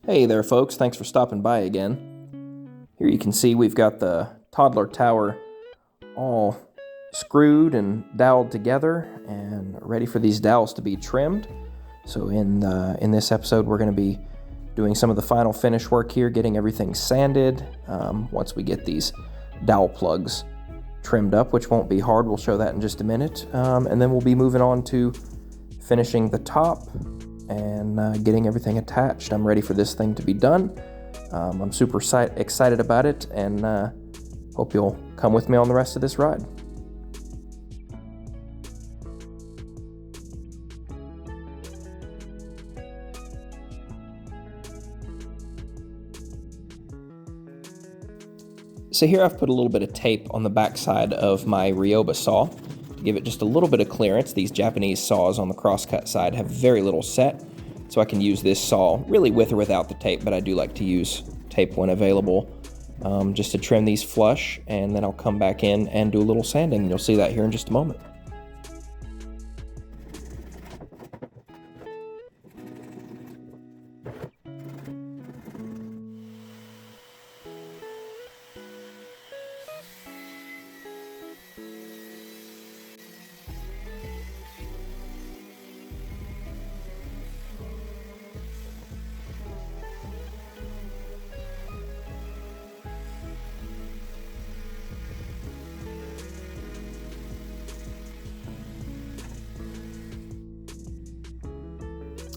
Hey there folks, thanks for stopping by again. Here you can see we've got the Toddler tower all screwed and doweled together and ready for these dowels to be trimmed. So in this episode we're going to be doing some of the final finish work here, getting everything sanded once we get these dowel plugs trimmed up, which won't be hard. We'll show that in just a minute. And then we'll be moving on to finishing the top and getting everything attached. I'm ready for this thing to be done. I'm super excited about it, and hope you'll come with me on the rest of this ride. So here I've put a little bit of tape on the backside of my Ryoba saw to give it just a little bit of clearance. These Japanese saws on the crosscut side have very little set, so I can use this saw really with or without the tape, but I do like to use tape when available just to trim these flush, and then I'll come back in and do a little sanding. You'll see that here in just a moment.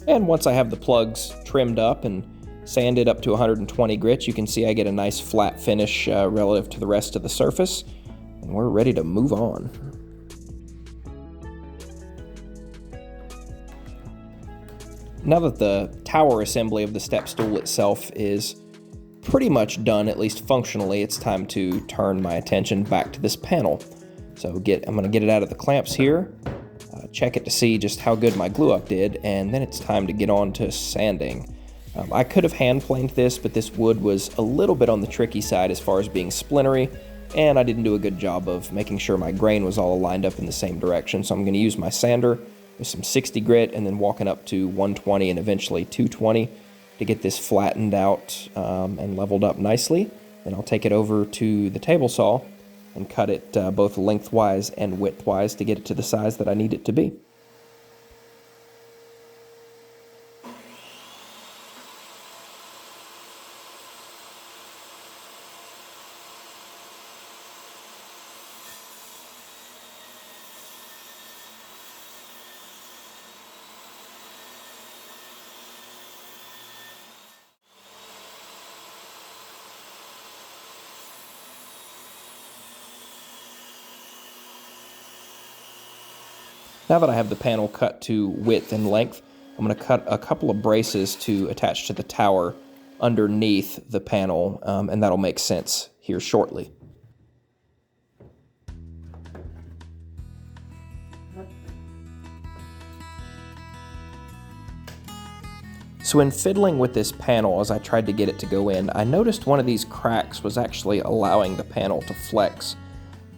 And once I have the plugs trimmed up and sanded up to 120 grits, you can see I get a nice flat finish relative to the rest of the surface, and we're ready to move on. Now that the tower assembly of the step stool itself is pretty much done, at least functionally, it's time to turn my attention back to this panel. So I'm going to get it out of the clamps here, check it to see just how good my glue up did, and then it's time to get on to sanding. I could have hand planed this, but this wood was a little bit on the tricky side as far as being splintery, and I didn't do a good job of making sure my grain was all lined up in the same direction. So I'm going to use my sander with some 60 grit and then walking up to 120 and eventually 220 to get this flattened out and leveled up nicely. Then I'll take it over to the table saw and cut it both lengthwise and widthwise to get it to the size that I need it to be. Now that I have the panel cut to width and length, I'm going to cut a couple of braces to attach to the tower underneath the panel, and that'll make sense here shortly. So in fiddling with this panel as I tried to get it to go in, I noticed one of these cracks was actually allowing the panel to flex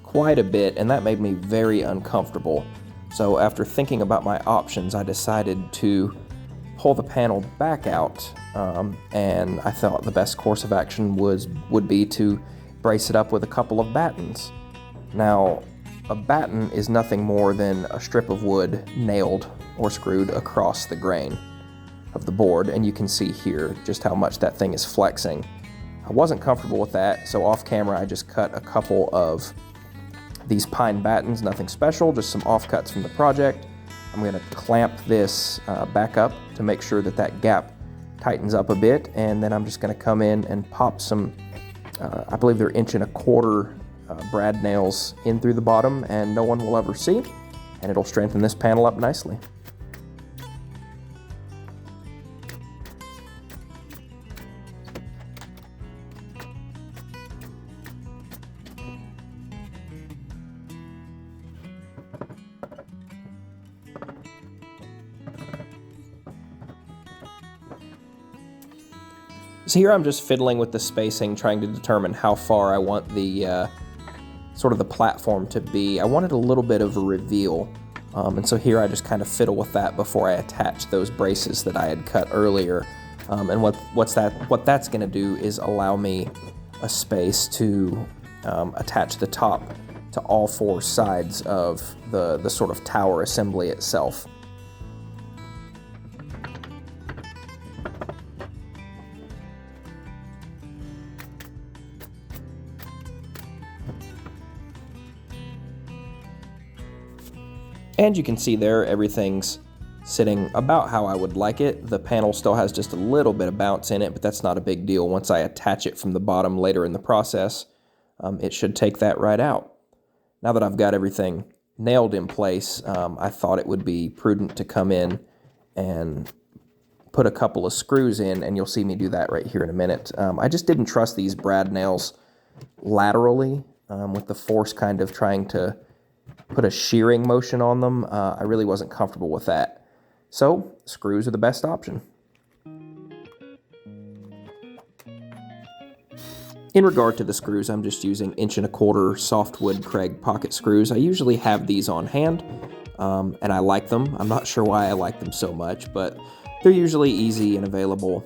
quite a bit, and that made me very uncomfortable. So after thinking about my options, I decided to pull the panel back out, and I thought the best course of action would be to brace it up with a couple of battens. Now, a batten is nothing more than a strip of wood nailed or screwed across the grain of the board, and you can see here just how much that thing is flexing. I wasn't comfortable with that, so off camera I just cut a couple of these pine battens, nothing special, just some offcuts from the project. I'm going to clamp this back up to make sure that that gap tightens up a bit, and then I'm just going to come in and pop some, I believe they're 1.25" brad nails in through the bottom, and no one will ever see, and it'll strengthen this panel up nicely. So here I'm just fiddling with the spacing, trying to determine how far I want the sort of the platform to be. I wanted a little bit of a reveal, and so here I just kind of fiddle with that before I attach those braces that I had cut earlier. And what that's going to do is allow me a space to attach the top to all four sides of the sort of tower assembly itself. And you can see there, everything's sitting about how I would like it. The panel still has just a little bit of bounce in it, but that's not a big deal. Once I attach it from the bottom later in the process, it should take that right out. Now that I've got everything nailed in place, I thought it would be prudent to come in and put a couple of screws in, and you'll see me do that right here in a minute. I just didn't trust these brad nails laterally, with the force kind of trying to put a shearing motion on them. I really wasn't comfortable with that. So, screws are the best option. In regard to the screws, I'm just using 1.25" softwood Craig pocket screws. I usually have these on hand, and I like them. I'm not sure why I like them so much, but they're usually easy and available,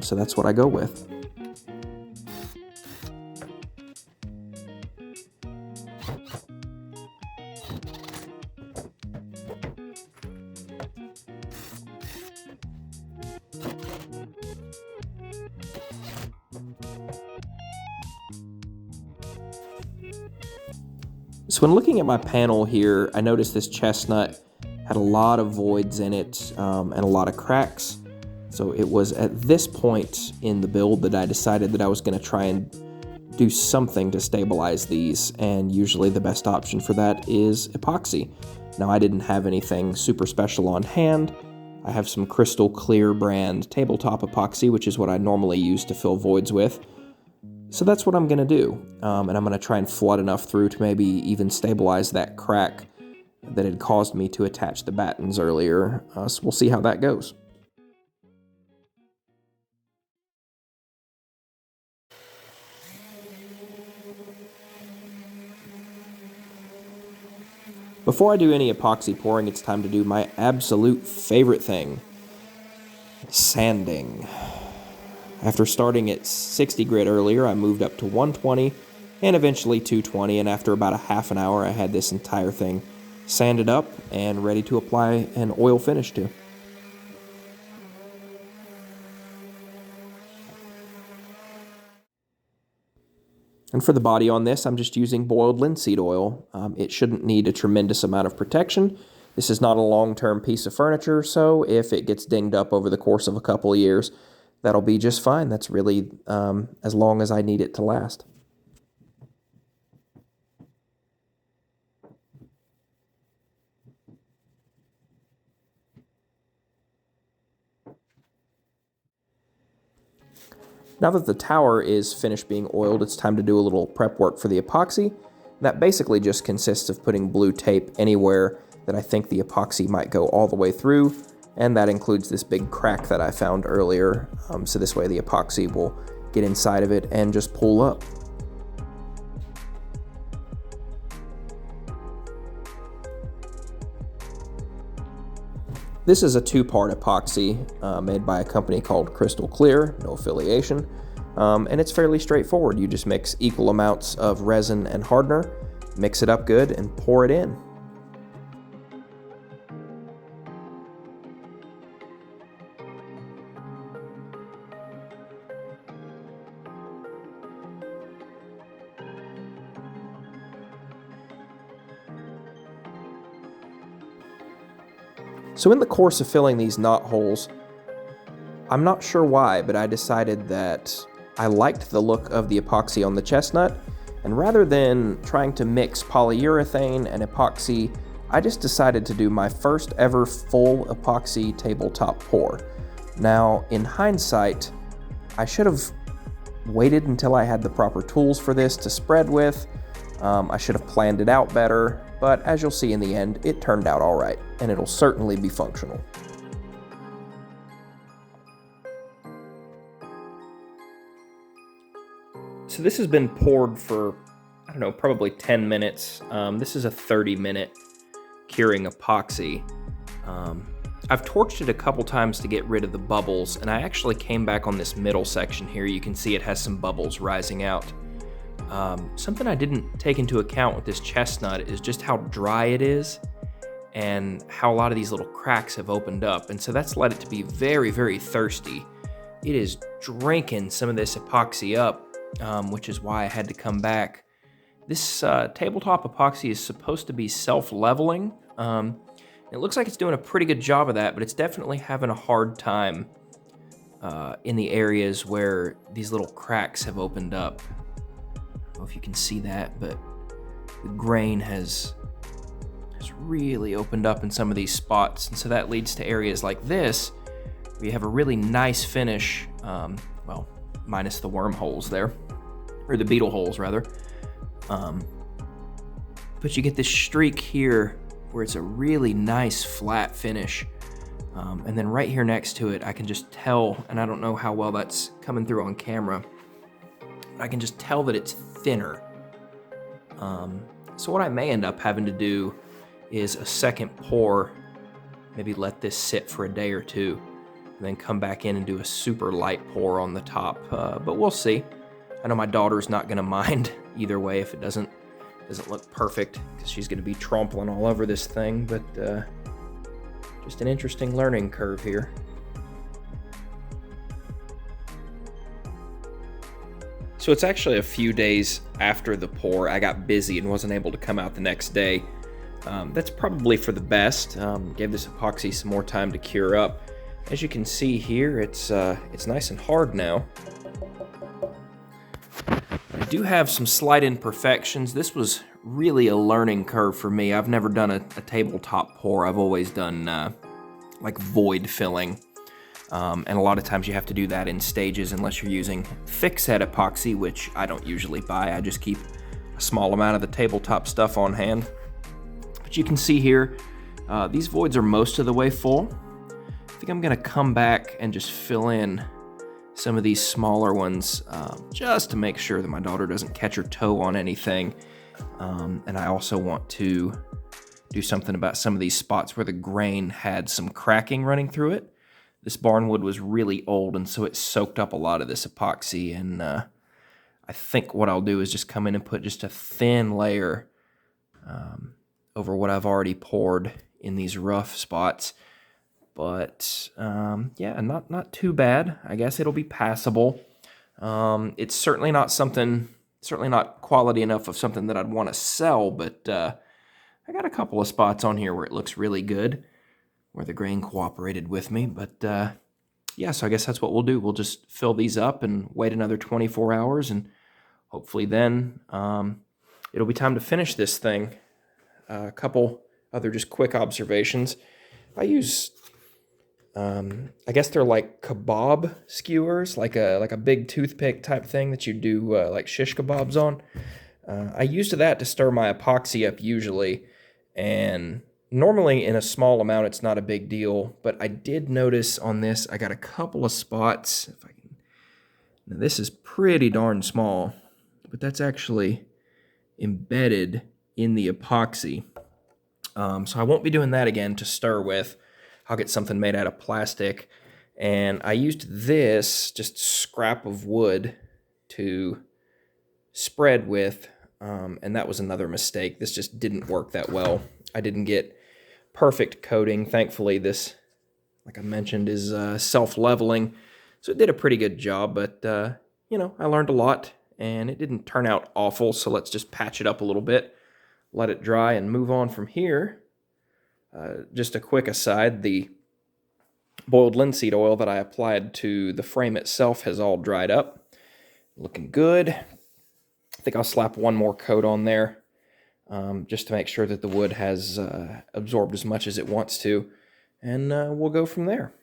so that's what I go with. So when looking at my panel here, I noticed this chestnut had a lot of voids in it, and a lot of cracks. So it was at this point in the build that I decided that I was going to try and do something to stabilize these, and usually the best option for that is epoxy. Now, I didn't have anything super special on hand. I have some Crystal Clear brand tabletop epoxy, which is what I normally use to fill voids with. So that's what I'm going to do, and I'm going to try and flood enough through to maybe even stabilize that crack that had caused me to attach the battens earlier. So we'll see how that goes. Before I do any epoxy pouring, it's time to do my absolute favorite thing, sanding. After starting at 60 grit earlier, I moved up to 120 and eventually 220, and after about a half an hour, I had this entire thing sanded up and ready to apply an oil finish to. And for the body on this, I'm just using boiled linseed oil. It shouldn't need a tremendous amount of protection. This is not a long-term piece of furniture, so if it gets dinged up over the course of a couple of years, that'll be just fine. That's really as long as I need it to last. Now that the tower is finished being oiled, it's time to do a little prep work for the epoxy. That basically just consists of putting blue tape anywhere that I think the epoxy might go all the way through, and that includes this big crack that I found earlier, so this way the epoxy will get inside of it and just pull up. This is a two-part epoxy made by a company called Crystal Clear, no affiliation, and it's fairly straightforward. You just mix equal amounts of resin and hardener, mix it up good, and pour it in. So in the course of filling these knot holes, I'm not sure why, but I decided that I liked the look of the epoxy on the chestnut, and rather than trying to mix polyurethane and epoxy, I just decided to do my first ever full epoxy tabletop pour. Now, in hindsight, I should have waited until I had the proper tools for this to spread with. I should have planned it out better, but as you'll see in the end, it turned out all right, and it'll certainly be functional. So this has been poured for, I don't know, probably 10 minutes. This is a 30-minute curing epoxy. I've torched it a couple times to get rid of the bubbles, and I actually came back on this middle section here. You can see it has some bubbles rising out. Something I didn't take into account with this chestnut is just how dry it is and how a lot of these little cracks have opened up, and so that's led it to be very, very thirsty. It is drinking some of this epoxy up, which is why I had to come back. This tabletop epoxy is supposed to be self-leveling. It looks like it's doing a pretty good job of that, but it's definitely having a hard time in the areas where these little cracks have opened up. I don't know if you can see that, but the grain has really opened up in some of these spots, and so that leads to areas like this where you have a really nice finish, well, minus the wormholes there, or the beetle holes rather, but you get this streak here where it's a really nice flat finish, and then right here next to it I can just tell, and I don't know how well that's coming through on camera, but I can just tell that it's thinner. So what I may end up having to do is a second pour, maybe let this sit for a day or two, and then come back in and do a super light pour on the top, but we'll see. I know my daughter's not gonna mind either way if it doesn't look perfect, because she's gonna be trampling all over this thing, but just an interesting learning curve here. So it's actually a few days after the pour. I got busy and wasn't able to come out the next day. That's probably for the best. Gave this epoxy some more time to cure up. As you can see here, it's nice and hard now. I do have some slight imperfections. This was really a learning curve for me. I've never done a tabletop pour. I've always done like void filling. And a lot of times you have to do that in stages unless you're using thick set epoxy, which I don't usually buy. I just keep a small amount of the tabletop stuff on hand. But you can see here, these voids are most of the way full. I think I'm gonna come back and just fill in some of these smaller ones just to make sure that my daughter doesn't catch her toe on anything. And I also want to do something about some of these spots where the grain had some cracking running through it. This barnwood was really old, and so it soaked up a lot of this epoxy, and I think what I'll do is just come in and put just a thin layer over what I've already poured in these rough spots. But yeah, not too bad. I guess it'll be passable. It's certainly not quality enough of something that I'd want to sell, but I got a couple of spots on here where it looks really good, where the grain cooperated with me. But yeah, so I guess that's what we'll do. We'll just fill these up and wait another 24 hours, and hopefully then it'll be time to finish this thing. A couple other just quick observations. I use, I guess they're like kebab skewers, like a big toothpick type thing that you do like shish kebabs on. I used that to stir my epoxy up usually, and normally in a small amount it's not a big deal, but I did notice on this I got a couple of spots. If I can, now this is pretty darn small, but that's actually embedded in the epoxy. So I won't be doing that again to stir with. I'll get something made out of plastic, and I used this just scrap of wood to spread with, and that was another mistake. This just didn't work that well. I didn't get perfect coating. Thankfully this, like I mentioned, is self-leveling, so it did a pretty good job, but you know, I learned a lot, and it didn't turn out awful, so let's just patch it up a little bit, let it dry, and move on from here. Just a quick aside, the boiled linseed oil that I applied to the frame itself has all dried up. Looking good. I think I'll slap one more coat on there just to make sure that the wood has absorbed as much as it wants to, and we'll go from there.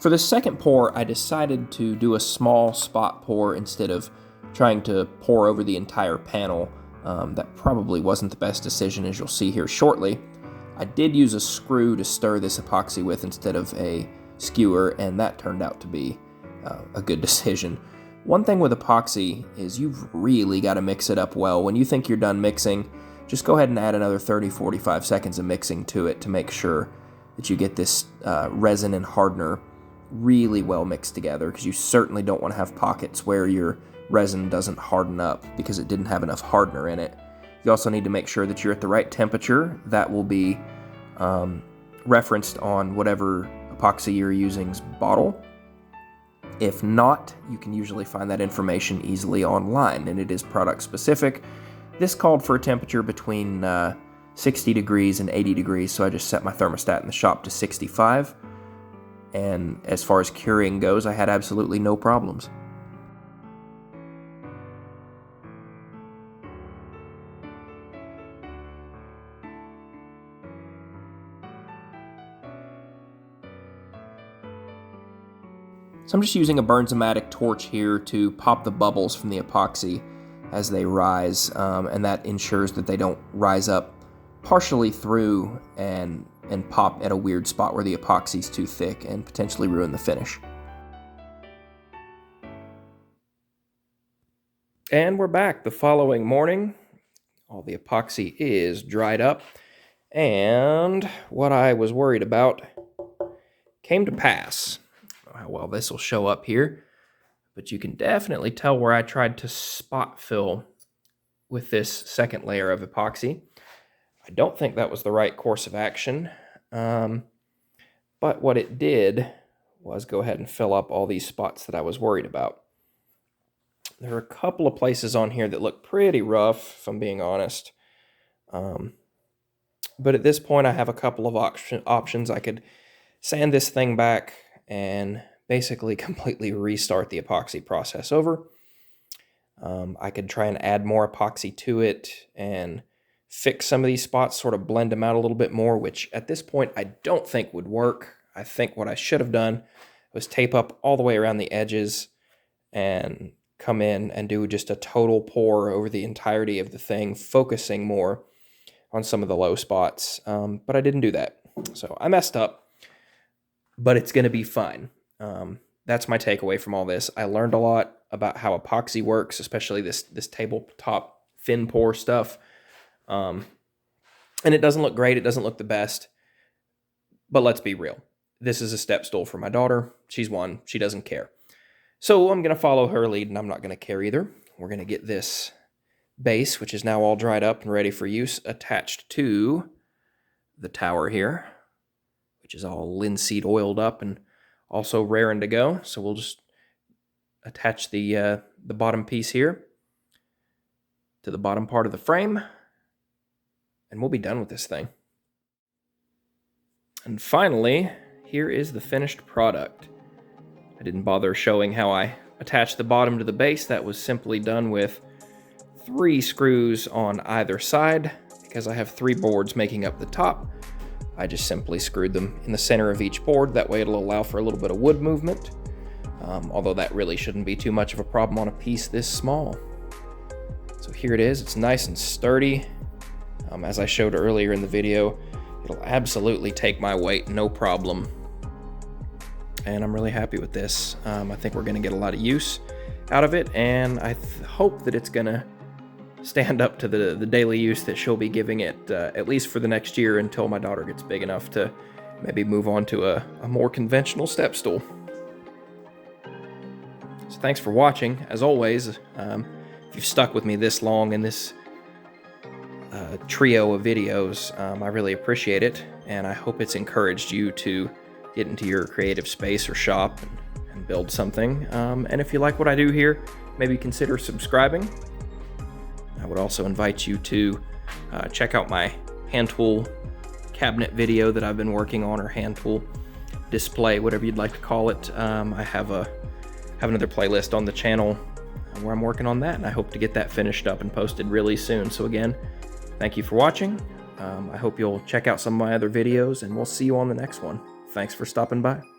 For the second pour, I decided to do a small spot pour instead of trying to pour over the entire panel. That probably wasn't the best decision, as you'll see here shortly. I did use a screw to stir this epoxy with instead of a skewer, and that turned out to be a good decision. One thing with epoxy is you've really got to mix it up well. When you think you're done mixing, just go ahead and add another 30-45 seconds of mixing to it to make sure that you get this resin and hardener really well mixed together, because you certainly don't want to have pockets where your resin doesn't harden up because it didn't have enough hardener in it. You also need to make sure that you're at the right temperature. That will be referenced on whatever epoxy you're using's bottle. If not, you can usually find that information easily online, and it is product specific. This called for a temperature between 60 degrees and 80 degrees, so I just set my thermostat in the shop to 65. And as far as curing goes, I had absolutely no problems. So I'm just using a Bernzomatic torch here to pop the bubbles from the epoxy as they rise, and that ensures that they don't rise up partially through and pop at a weird spot where the epoxy's too thick and potentially ruin the finish. And we're back the following morning. All the epoxy is dried up, and what I was worried about came to pass. Well, this will show up here, but you can definitely tell where I tried to spot fill with this second layer of epoxy. I don't think that was the right course of action, but what it did was go ahead and fill up all these spots that I was worried about. There are a couple of places on here that look pretty rough, if I'm being honest, but at this point I have a couple of options. I could sand this thing back and basically completely restart the epoxy process over. I could try and add more epoxy to it and fix some of these spots, sort of blend them out a little bit more, which at this point I don't think would work. I think what I should have done was tape up all the way around the edges and come in and do just a total pour over the entirety of the thing, focusing more on some of the low spots, but I didn't do that. So I messed up, but it's going to be fine. That's my takeaway from all this. I learned a lot about how epoxy works, especially this tabletop thin pour stuff. And it doesn't look great. It doesn't look the best. But let's be real. This is a step stool for my daughter. She's one. She doesn't care. So I'm going to follow her lead, and I'm not going to care either. We're going to get this base, which is now all dried up and ready for use, attached to the tower here, which is all linseed oiled up and also raring to go. So we'll just attach the bottom piece here to the bottom part of the frame, and we'll be done with this thing. And finally, here is the finished product. I didn't bother showing how I attached the bottom to the base. That was simply done with 3 screws on either side. Because I have 3 boards making up the top, I just simply screwed them in the center of each board. That way it'll allow for a little bit of wood movement, although that really shouldn't be too much of a problem on a piece this small. So here it is. It's nice and sturdy. As I showed earlier in the video, it'll absolutely take my weight, no problem. And I'm really happy with this. I think we're going to get a lot of use out of it, and I hope that it's going to stand up to the daily use that she'll be giving it, at least for the next year, until my daughter gets big enough to maybe move on to a more conventional step stool. So thanks for watching. As always, if you've stuck with me this long in this trio of videos, I really appreciate it, and I hope it's encouraged you to get into your creative space or shop and build something. And if you like what I do here, maybe consider subscribing. I would also invite you to check out my hand tool cabinet video that I've been working on, or hand tool display, whatever you'd like to call it. I have another playlist on the channel where I'm working on that, and I hope to get that finished up and posted really soon. So again, thank you for watching. I hope you'll check out some of my other videos, and we'll see you on the next one. Thanks for stopping by.